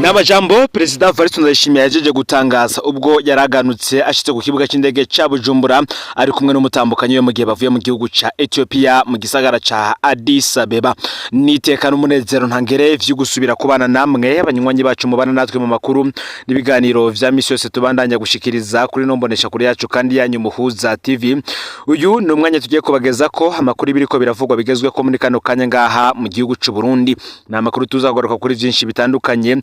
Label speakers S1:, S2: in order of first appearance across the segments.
S1: N'amajambo Perezida Evariste Ndayishimiye yajeje gutangaza ubwo yaraganutse ashitse ku kibuga c'indege ca Bujumbura ari kumwe n'umutambukanyi we mu gihe bavuye mu gihugu ca Ethiopia mu gisagara ca Addis Abeba. Nitekana umunezero ntangere vyo gusubira kubana namwe abanywanyi bacu mubana natwe mu makuru n'ibiganiro vya misi yose tubandanya gushikiriza kuri nombonesha kuri yacu kandi yanyu Muhuza TV. Uyu ni umwanya tugiye kubagezako amakuru biriko biravugwa bigezwe ko muri kano kanya ngaha mu gihugu c'u Burundi. Na makuru tuzagaruka kuri vyinshi bitandukanye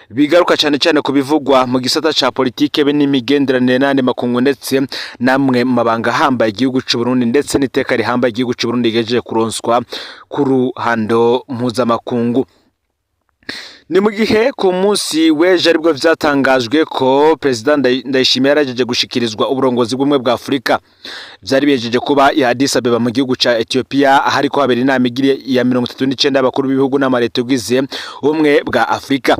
S1: bigaruka cyane kubivugwa mu gisata ca politike be n'imigenderanire n'andi makungu ndetse namwe mu mabanga hambaye igihugu c'u Burundi ndetse n'iteka rihambaye igihugu c'u Burundi gejeje kuronswa ku ruhando mpuzamakungu. Ni mu gihe ku munsi weje aribwo vyatangajwe ko Perezida Ndayishimiye yarajeje gushikirizwa uburongozi bw'umwe bwa Afrika. Vyari bijeje kuba ya Addis Abeba mu gihugu ca Ethiopia ahari ko habera inama igire ya 39 y'abakuru b'ibihugu n'amareta ugize ubumwe bwa Afrika.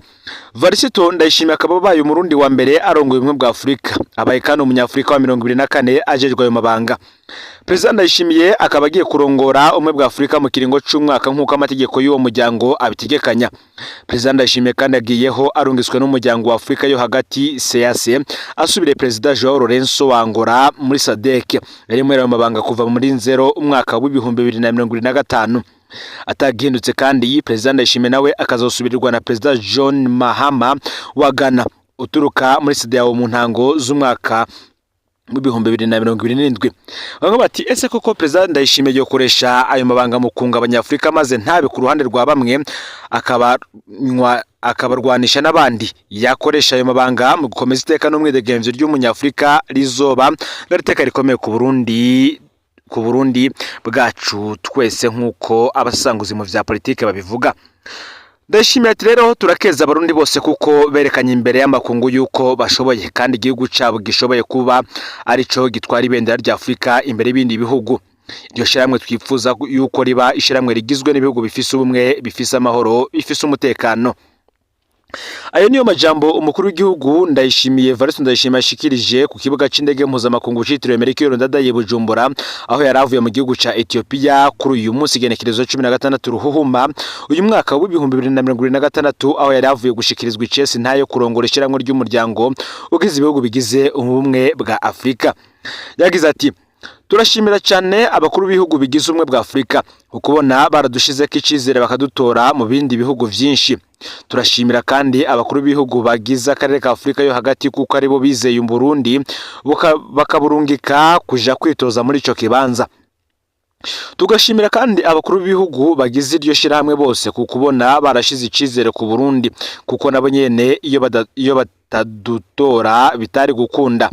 S1: Evariste Ndayishimiye akaba baye umurundi wa mbere arongoye ubumwe bwa Afrika, abaye kandi umunyafrika wa 24 ajejwe ayo mabanga. Perezida Ndayishimiye akaba agiye kurongora ubumwe bwa Afrika mu kiringo c'umwaka nk'uko amategeko y'uwo muryango abitegekanya. Perezida Ndayishimiye kandi agiyeho arungiswe n'umuryango wa Afrika yo hagati CAC asubire Perezida Joao Lourenço wa Angola muri SADC yari mu mabanga kuva muri nzero umwaka w'2025. Atagihindutse kandi Perezida Ndayishimiye nawe akazosubirirwa na Perezida John Mahama wa Ghana uturuka muri CEDEAO mu ntango z'umwaka mu 2027. Bamwe bati ese koko Perezida Ndayishimiye yokoresha ayo mabanga mu kunga abanyafrika maze ntabe ku ruhande rwa bamwe akabarwanisha n'abandi yakoresha ayo mabanga mu gukomeza iteka n'umwidegemvyo ry'umunyafrika rizoba ngariteka rikomeye ku Burundi bwacu twese nk'uko abasanguzi mu vya politike babivuga. Ndayishimiye ati rero turakeza abarundi bose kuko berekanye imbere y'amakungu yuko bashoboye kandi igihugu cabo gishoboye kuba arico gitwara ibendera rya Afrika imbere y'ibindi bihugu. Iryo shiramwe twifuza yuko riba ishiramwe rigizwe n'ibihugu bifise ubumwe, bifise amahoro, bifise umutekano. Ayo niyo majambo umukuru w'igihugu Ndayishimiye Evariste Ndayishimiye ashikirije ku kibuga c'indege mpuzamakungu citiriwe Melchior Ndadaye Bujumbura aho yaravuye mu gihugu ca Ethiopia kuri uyu munsi igenekerezo 16 Ruhuhuma uyu mwaka wa 2026 aho yaravuye gushikirizwa icesi ntayo kurongora ishiramwe ry'umuryango ugize ibihugu bigize ubumwe bwa Afrika. Yagize ati turashimira cyane abakuru b'ibihugu bigize umwe bwa Afrika ukubona baradushizeko icizere bakadutora mu bindi bihugu vyinshi. Turashimira kandi abakuru b'ibihugu bagize akarere ka Afrika yo hagati kuko aribo bizeye Burundi bakaburungika kuja kwitoza muri ico kibanza. Tugashimira kandi abakuru b'ibihugu bagize iryo shiramwe bose kukubona barashize icizere ku Burundi kuko nabo nyene iyo batadutora bitari gukunda.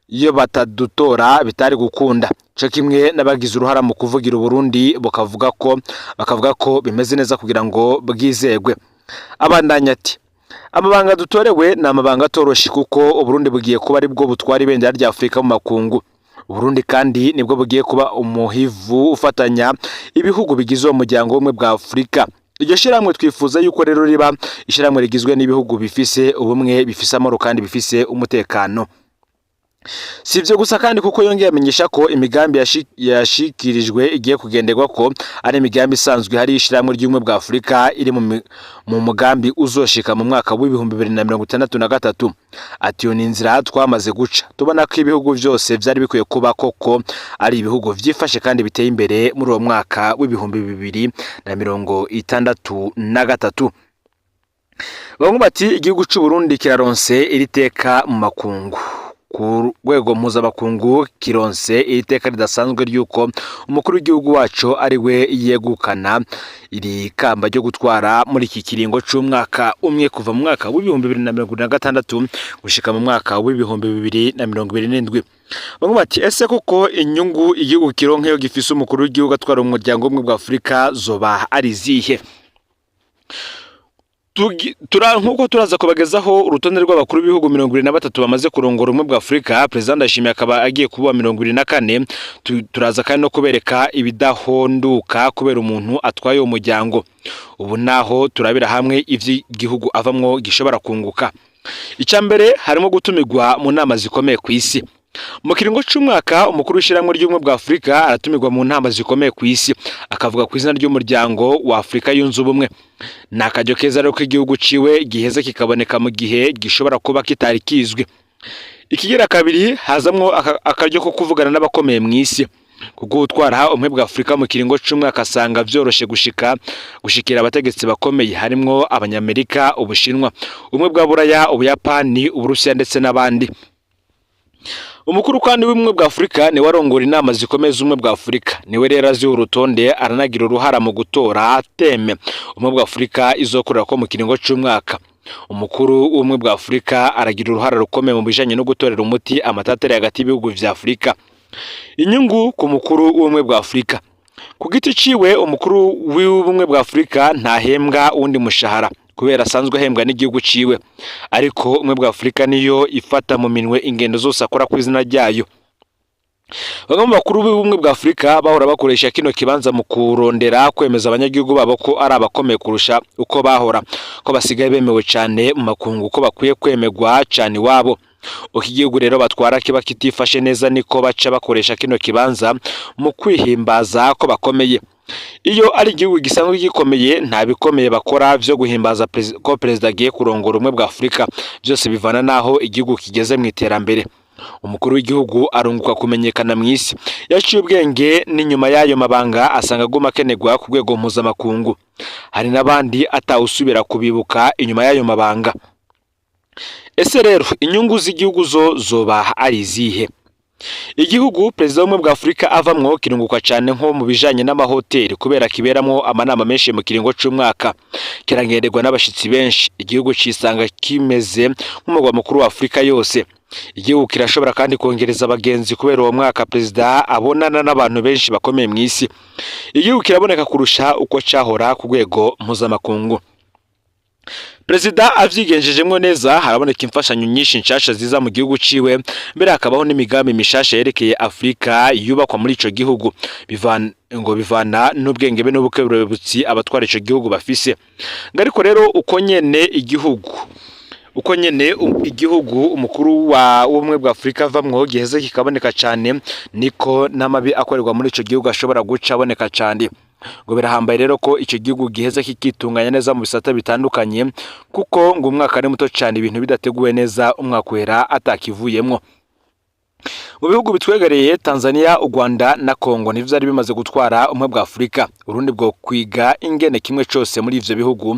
S1: Iyo batadutora bitari gukunda cyo kimwe nabagize uruhara mu kuvugira Burundi bakavuga ko bimeze neza kugira ngo bwizegwe. Abandanya ati amabanga dutorewe na amabanga atoroshye kuko Burundi bugiye kuba ari bwo butwara ibendera rya Afrika mu makungu. Burundi kandi nibwo bugiye kuba umuhivu ufatanya ibihugu bigize umuryango umwe bwa Afrika. Iryo shiramwe twifuza yuko rero riba ishiramwe rigizwe n'ibihugu bifise ubumwe, bifise amahoro kandi bifise umutekano. Sivyo gusa kandi kuko yongeye amenyesha ko imigambi yashikirijwe igiye kugenderwa ko ari imigambi isanzwe hari ishiramwe ry'umwe bwa Afrika iri mu mugambi uzoshika mu mwaka w'2063. Ati yo ninzira twamaze guca tubona ko ibihugu byose byari bikwiye kuba koko ari ibihugu vyifashe kandi biteye imbere muri uwo mwaka w'2063. Bamwe bati igihugu c'u Burundi kiraronse iriteka mu makungu ku rwego mpuzamakungu kironse iteka ridasanzwe ry'uko umukuru w'igihugu wacu ari we yegukana iri kamba ryo gutwara muri iki kiringo c'umwaka umwe kuva mu mwaka w'2026 gushika mu mwaka w'2027. Bamwe bati ese koko inyungu igihugu kironke yo gifise umukuru w'igihugu atwara umuryango umwe bwa Afrika zoba ari zihe? Nkuko turaza kubagezaho urutonde rw'abakuru b'ibihugu 23 bamaze kurongora umwe bwa Afrika. Perezida Ndayishimiye akaba agiye kuba 24. Turaza kandi no kubereka ibidahonduka kubera umuntu atwaye umuryango. Ubu naho turabira hamwe ivy'igihugu avamwo gishobora kunguka. Icambere harimo gutumigwa mu nama zikomeye ku isi. Mu kiringo c'umwaka umukuru w'ishiramwe ry'ubumwe bwa Afrika aratumirwa mu ntama zikomeye ku isi akavuga ku izina ry'umuryango wa Afrika yunze ubumwe. Nakajyo keza rero k'igihugu ciwe giheze kikaboneka mu gihe gishobora kuba kitari kizwe. Ikigira kabiri hazamwo akaryo ko kuvugana n'abakomeye mu isi. Kuko utwara umwe bwa Afrika mu kiringo c'umwaka asanga vyoroshe gushikira abategetsi bakomeye harimwo abanyamerika, Ubushinwa, umwe bwa Buraya, Ubuyapani, Uburusiya ndetse n'abandi. Umukuru kandi w'umwe bwa Afrika ni warongora inama zikomeye z'umwe bwa Afrika. Niwe rero azi urutonde aranagira uruhara mu gutora teme umwe bwa Afrika izokorera ko mu kiringo c'umwaka. Umukuru w'umwe bwa Afrika aragira uruhara rukomeye mu bijanye no gutorera umuti amatateri hagati y'ibihugu vya Afrika. Inyungu ku mukuru w'umwe bwa Afrika. Ku giti ciwe umukuru w'ubumwe bwa Afrika ntahembwa undi mushahara kubera asanzwe ahembwa n'igihugu ciwe, ariko umwe bwa Afrika niyo ifata mu minwe ingendo zose akora ku izina ryayo. Bamwe mu bakuru b'ubumwe bwa Afrika bahora bakoresha kino kibanza mu kurondera kwemeza abanyagihugu babo ko ari abakomeye kurusha uko bahora, ko basigaye bemewe cyane mu makungu, ko bakwiye kwemegwa cyane wabo. Uko igihugu rero batwara kiba kitifashe neza niko baca bakoresha kino kibanza mu kwihimbaza ko bakomeye. Iyo ari igihugu gisanzwe gikomeye nta bikomeye bakora vyo guhimbaza ko perezida agiye kurongora umwe bwa Afrika, byose bivana naho igihugu kigeze mu iterambere. Umukuru w'igihugu arunguka kumenyekana mu isi, yaciye ubwenge n'inyuma y'ayo mabanga asanga aguma akenegwa ku rwego mpuzamakungu. Hari n'abandi atawusubira kubibuka inyuma y'ayo mabanga. Ese rero inyungu z'igihugu zoba ari izihe? Igihugu perezida w'umwe bwa Afrika avamwo kirunguka cyane nko mu bijanye n'amahoteli kubera kiberamo amanama menshi mu kiringo c'umwaka, kirangenderwa n'abashitsi benshi. Igihugu cisanga kimeze nk'umugwa mukuru wa Afrika yose. Igihugu kirashobora kandi kongereza abagenzi kubera uwo mwaka perezida abonana n'abantu benshi bakomeye mu isi. Igihugu kiraboneka kurusha uko cahora ku rwego mpuzamakungu. Perezida avyigenjejemwo neza haraboneka imfashanyo nyinshi nshasha ziza mu gihugu ciwe, mbere hakabaho n'imigambi mishasha yerekeye Afrika yubakwa muri ico gihugu bivana n'ubwenge be n'ubukerebutsi abatwara ico gihugu bafise. Ngariko rero uko nyene igihugu umukuru w'ubumwe bwa Afrika avamwo giheze kikaboneka cyane, niko n'amabi akorerwa muri ico gihugu ashobora guca aboneka cyane. Ngo birahambaye rero ko ico gihugu giheze kikitunganya neza mu bisata bitandukanye, kuko ngo umwaka ari muto cyane ibintu bidateguwe neza umwaka wera atakivuyemwo. Mu bihugu bitwegereye Tanzania, u Rwanda na Kongo nivyo ari bimaze gutwara umwe bwa Afrika. Urundi bwo kwiga ingene kimwe cyose muri ivyo bihugu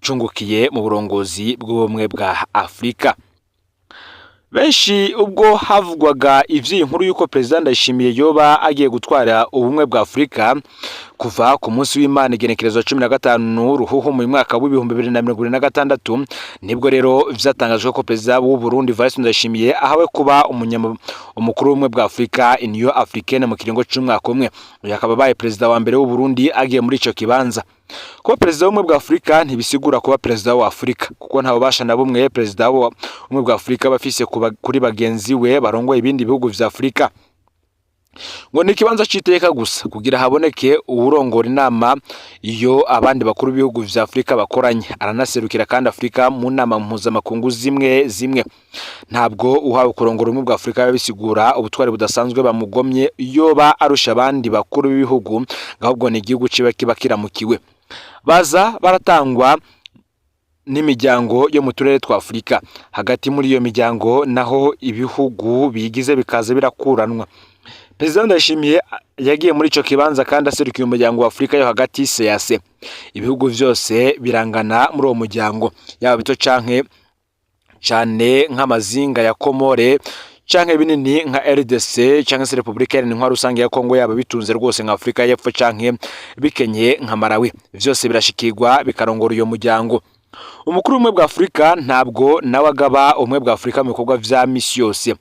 S1: cungukiye mu burongozi bw'ubumwe bwa Afrika. Benshi ubwo havugwaga inkuru yuko President Ndayishimiye yoba agiye gutwara ubumwe bwa Afrika kuva ku munsi w'Imana igenekerezo 15 ruhuhu mu mwaka wa 2026, nibwo rero vyatangajwe ko President w'u Burundi Evariste Ndayishimiye ahawe kuba umukuru w'ubumwe bwa Afrika Union Africaine mu kiringo c'umwaka umwe. Yakaba baye President wa mbere w'u Burundi agiye muri ico kibanza. Kuba President w'ubumwe bwa Afrika ntibisigura kuba President wa Afrika, kuko nta bubasha na bumwe President w'ubumwe bwa Afrika bafise kuri bagenzi we barongoye ibindi bihugu vya Afrika. Ngo ni kibanza citeka gusa kugira haboneke uwurongora inama iyo abandi bakuru b'ibihugu vya Afrika bakoranye. Aranaserukira kandi Afrika mu nama mpuzamakungu zimwe. Ntabwo uhawe kurongora umwe bwa Afrika bisigura ubutwari budasanzwe bamugomye yoba arusha abandi bakuru b'ibihugu, ahubwo ni igihugu cibe kiba kiramukiwe. Baza baratangwa n'imiryango yo mu turere twa Afrika. Hagati muri iyo miryango naho ibihugu bigize bikaza birakuranwa. President Ndayishimiye yagiye muri ico kibanza kandi aserukiye umuryango wa Afrika yo hagati CEEAC. Ibihugu vyose birangana muri uwo muryango, yaba bito canke cyane nk'amazinga ya Komore canke binini nka RDC canke se Republika Iharanira Rusange ya Kongo, yaba bitunze rwose nka Afrika y'Epfo canke bikenye nka Malawi, vyose birashikirwa bikarongora iyo muryango. Umukuru w'umwe bwa Afrika ntabwo nawe agaba umwe bwa Afrika mu bikorwa vya misi yose.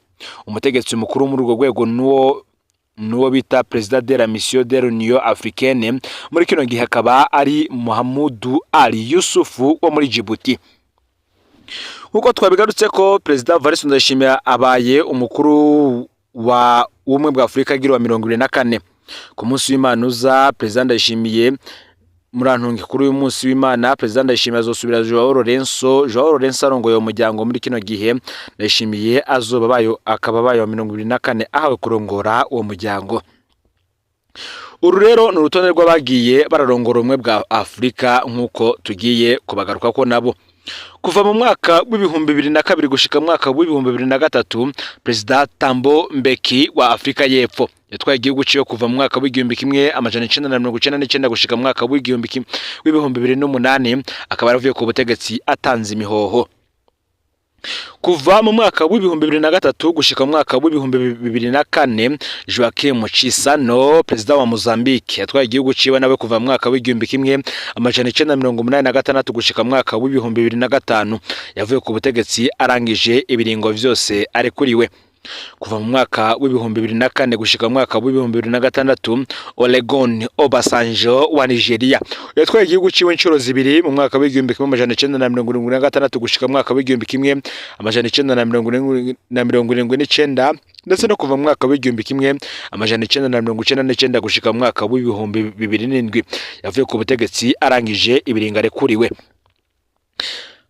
S1: Umutegetsi mukuru muri urwo rwego nuwo bita President de la Mission de l'Union Africaine, muri kino gihe akaba ari Mohamedou Ali Yusuf wo muri Djibouti. Uko twabigarutse ko President Evariste Ndayishimiye abaye umukuru wa umwe bwa Afrika agira wa 24 ku munsi w'Imana uza. President Ndayishimiye murantunge kuri uyu munsi w'Imana President Ndayishimiye azosubira Joao Lourenço arongoye umuryango muri kino gihe. Ndayishimiye azoba bayo akaba bayo 24 ahawe kurongora uwo muryango. Uru rero ni urutonde rw'abagiye bararongora umwe bwa Afrika nk'uko tugiye kubagaruka ko nabo. Kuva mu mwaka w'ibihumbi 2002 gushika mu mwaka w'ibihumbi 2003 President Thabo Mbeki wa Afrika y'Epfo yatwaye igihugu ciwe kuva mu mwaka w'igihumbi kimwe amajana 1999 gushika mu mwaka w'ibihumbi 2008 akaba yaravuye ku butegetsi atanze imihoho. Kuva mu mwaka w'ibihumbi 2003 gushika mu mwaka w'ibihumbi 2004 Joaquim Chissano President wa Mozambique yatwaye igihugu ciwe nawe kuva mu mwaka w'igihumbi kimwe amajana 1986 gushika mu mwaka w'ibihumbi 2005 yavuye ku butegetsi arangije ibiringo vyose arekuriwe. Kuva mu mwaka w'ibihumbi 2004 gushika mu mwaka w'ibihumbi 2006 Olusegun Obasanjo wa Nigeria yatwaye igihugu ciwe inshuro zibiri mu mwaka w'igihumbi kimwe amajana 1976 gushika mu mwaka w'igihumbi kimwe amajana 1979 ndetse no kuva mu mwaka w'igihumbi kimwe amajana 1999 gushika mu mwaka w'ibihumbi 2007 yavuye ku butegetsi arangije ibiringo arekuriwe.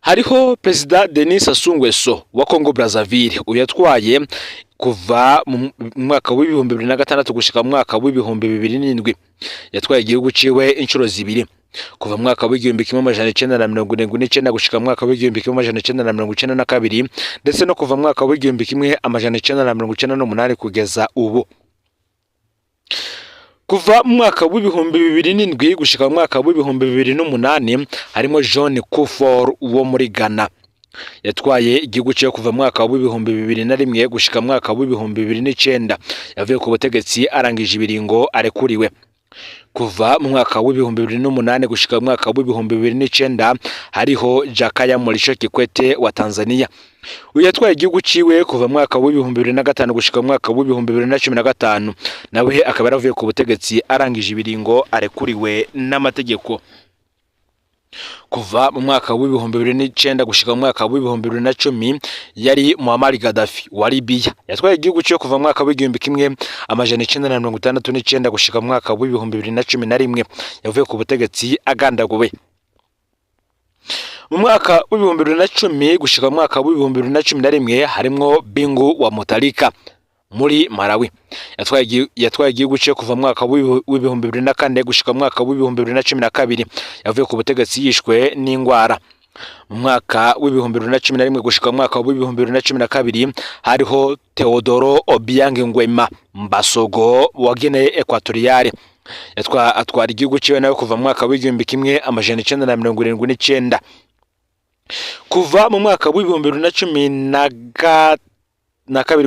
S1: Hariho President Denis Sassou Nguesso wa Congo Brazzaville uyatwaye kuva mu mwaka w'ibihumbi 2006 gushika mu mwaka w'ibihumbi 2007 yatwaye igihugu ciwe inshuro zibiri kuva mu mwaka w'igihumbi kimwe amajana 1979 gushika mu mwaka w'igihumbi kimwe amajana 1992 ndetse no kuva mu mwaka w'igihumbi kimwe amajana 1998 kugeza ubu. Kuva mu mwaka w'ibihumbi 2007 gushika mu mwaka w'ibihumbi 2008 harimo John Kufuor wo muri Ghana yatwaye igihugu cyo kuva mu mwaka w'ibihumbi 2001 gushika mu mwaka w'ibihumbi 2009 yavuye ku butegetsi arangije ibiringo arekuriwe. Kuva mu mwaka w'ibihumbi 2008 gushika mu mwaka w'ibihumbi 2009 hariho Jakaya Mrisho Kikwete wa Tanzania uyatwaye igihugu ciwe kuva mu mwaka w'ibihumbi 2005 gushika mu mwaka w'ibihumbi 2015 nawe akaba yaravuye ku butegetsi arangije ibiringo arekuriwe n'amategeko. Kuva mu mwaka w'ibihumbi 2009 gushika mu mwaka w'ibihumbi 2010 yari Muammar Gaddafi wa Libya yatwaye igihugu cyo kuva mu mwaka w'igihumbi kimwe amajana 1969 gushika mu mwaka w'ibihumbi 2011 yavuye ku butegetsi agandaguwe. Mu mwaka w'ibihumbi 2010 gushika mu mwaka w'ibihumbi 2011 harimo Bingu wa Mutharika muri Malawi yatwaye igihugu cyo kuva mu mwaka w'ibihumbi 2004 gushika mu mwaka w'ibihumbi 2012 yavuye ku butegetsi yishwe n'ingwara. Mu mwaka w'ibihumbi 2011 gushika mu mwaka w'ibihumbi 2012 hariho Teodoro Obiang Nguema Mbasogo wa Guinea Equatoriale atwara igihugu ciwe nawe kuva mu mwaka w'igihumbi kimwe amajana 1979. Kuva mu mwaka w'ibihumbi 2012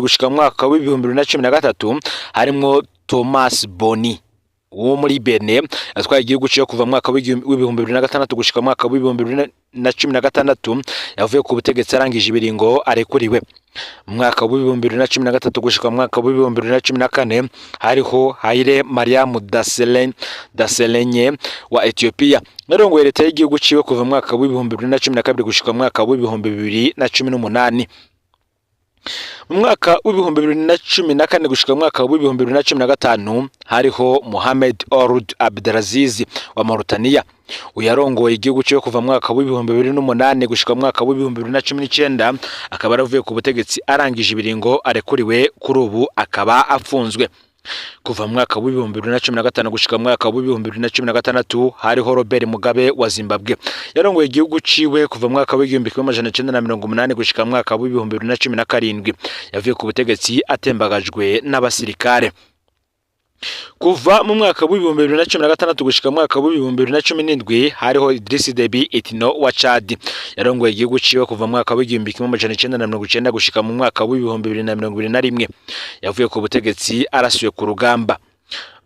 S1: gushika mu mwaka w'ibihumbi 2013 harimo Thomas Boni wo muri Benin atwaye igihugu cyo kuva mu mwaka w'ibihumbi 2006 gushika mu mwaka w'ibihumbi 2016 yavuye ku butegetsi arangije ibiringo arekuriwe. Mu mwaka w'ibihumbi 2013 gushika mu mwaka w'ibihumbi 2014 hariho Haile Mariam Desalegn wa Ethiopia narongoye leta y'igihugu ciwe kuva mu mwaka w'ibihumbi 2012 gushika mu mwaka w'ibihumbi 2018. Mu mwaka w'ibihumbi 2014 gushika mu mwaka w'ibihumbi 2015 hariho Mohamed Ould Abdelaziz wa Mauritania uyarongoye igihugu cyo kuva mu mwaka w'ibihumbi 2008 gushika mu mwaka w'ibihumbi 2019 akaba yaravuye ku butegetsi arangije ibiringo arekuriwe kuri ubu akaba afunzwe. Kuva mu mwaka w'ibihumbi 2015 gushika mu mwaka w'ibihumbi 2016 hariho Robert Mugabe wa Zimbabwe yarongoye igihugu ciwe kuva mu mwaka w'igihumbi kimwe amajana 1980 gushika mu mwaka w'ibihumbi 2017 yavuye ku butegetsi atembagajwe n'abasirikare. Kuva mu mwaka w'ibihumbi 2016 gushika mu mwaka w'ibihumbi 2017 hariho Idriss Deby Itno wa Chad yarongoye igihugu ciwe kuva mu mwaka w'igihumbi kimwe amajana 1990 gushika mu mwaka w'ibihumbi 2021 yavuye ku butegetsi arasuye ku rugamba.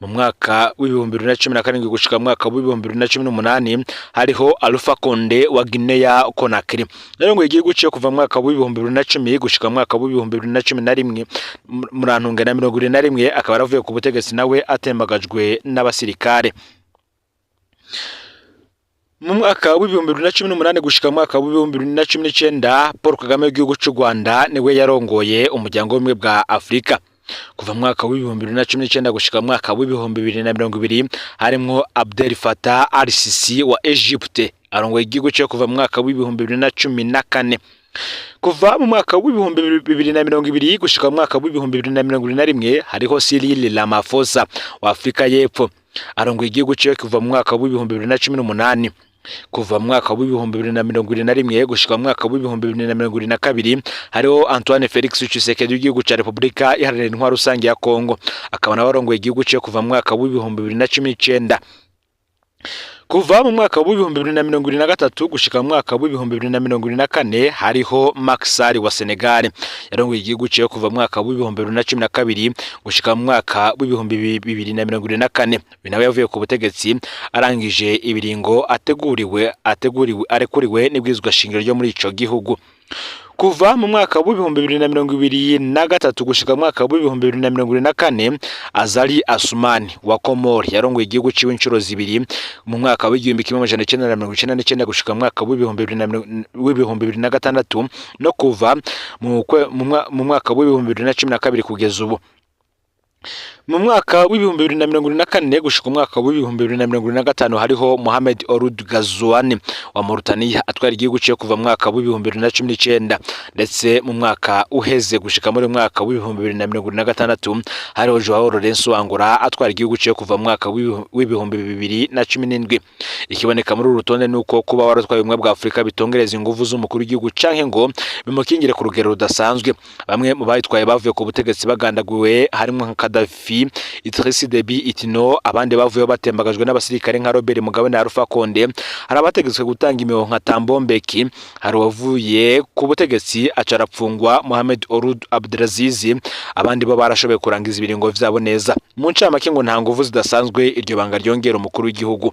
S1: Mu mwaka w'ibihumbi 2017 gushika mu mwaka w'ibihumbi 2018 hariho Alpha Conde wa Guinea Conakry yarongoye igihugu ciwe kuva mu mwaka w'ibihumbi 2010 gushika mu mwaka w'ibihumbi 2011 murantunga na 2021 akaba yaravuye ku butegetsi nawe atembagajwe n'abasirikare. Mu mwaka w'ibihumbi 2018 gushika mu mwaka w'ibihumbi 2019 Paul Kagame w'igihugu cy'u Rwanda niwe yarongoye umuryango w'ubumwe bwa Afrika kuva mu mwaka w'ibihumbi 2019 gushika mu mwaka w'ibihumbi 2020 harimwo Abdel Fattah al-Sisi wa Egypte arongoye igihugu cyo kuva mu mwaka w'ibihumbi 2014. Kuva mu mwaka w'ibihumbi 2020 gushika mu mwaka w'ibihumbi 2021 hariho Cyril Ramaphosa wa Afrika y'Epfo arongoye igihugu cyo kuva mu mwaka w'ibihumbi 2018. Kuva mu mwaka w'ibihumbi 2021 gushika mu mwaka w'ibihumbi 2022 hariho Antoine Felix Tshisekedi w'igihugu cya Repubulika Iharanira Intwaro Rusange ya Kongo akaba nabarongoye igihugu cyo kuva mu mwaka w'ibihumbi 2019. Kuva mu mwaka w'ibihumbi 2023 gushika mu mwaka w'ibihumbi 2024 hariho Macky Sall wa Senegal yarongoye igihugu cyo kuva mu mwaka w'ibihumbi 2012 gushika mu mwaka w'ibihumbi 2024. Binawe yavuye ku butegetsi arangije ibiringo arekuriwe n'ibwirizwa shingiro ryo muri ico gihugu. Kuva mu mwaka w'ibihumbi 2023 gushika mu mwaka w'ibihumbi 2024 Azali Assoumani wa Komori yarongoye igihugu ciwe inshuro zibiri mu mwaka w'igihumbi 1999 gushika mu mwaka w'ibihumbi 2006 no kuva mu mwaka w'ibihumbi 2012 kugeza ubu. Mu mwaka w'ibihumbi 2024 gushika umwaka w'ibihumbi 2025 hariho Mohamed Ould Ghazouani wa Mauritania atwara igihugu cyo kuva mu mwaka w'ibihumbi 2019 ndetse mu mwaka uheze gushika muri mwaka w'ibihumbi 2026 hariho Joao Lourenço Angola atwara igihugu cyo kuva mu mwaka w'ibihumbi 2017. Ikiboneka muri uru rutonde nuko kuba waratwaye ubumwe bwa Afrika bitongereza ingufu z'umukuru w'igihugu canke ngo bimukingire ku rugero rudasanzwe. Bamwe mu bayitwaye bavuye ku butegetsi bagandaguwe harimo nka Gaddafi, Idriss Déby Itno, abandi bavuye batembagajwe n'abasirikare nka Robert Mugabe na Alpha Condé. Hari abategetswe gutanga imiho nka Thabo Mbeki, hari wavuye ku butegetsi acarapfungwa Mohamed Ould Abdelaziz, abandi bo barashoboye kurangiza ibiringo vyabo neza. Mu ncamake ngo nta nguvu zidasanzwe iryo banga ryongera umukuru w'igihugu.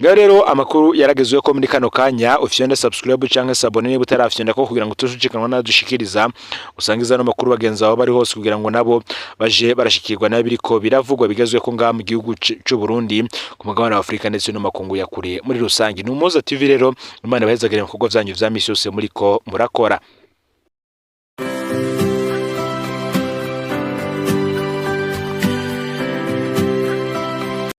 S1: Ngaho rero amakuru yaragezwe ko muri kano kanya ufyonde subscribe canke sabone niba utarafyonda ko kugira ngo tuzucikanwa nadushikiriza usangiza no makuru bagenza aho bari hose kugira ngo nabo baje barashikirwa nabiriko biravugwa bigezwe ko ngaha mu gihugu cy'u Burundi ku mugabane wa Afrika ndetse no makungu ya kure muri rusangi. Ni Umuhoza TV rero Imana bahezagire mu bikorwa vyanyu vya misi yose muriko murakora.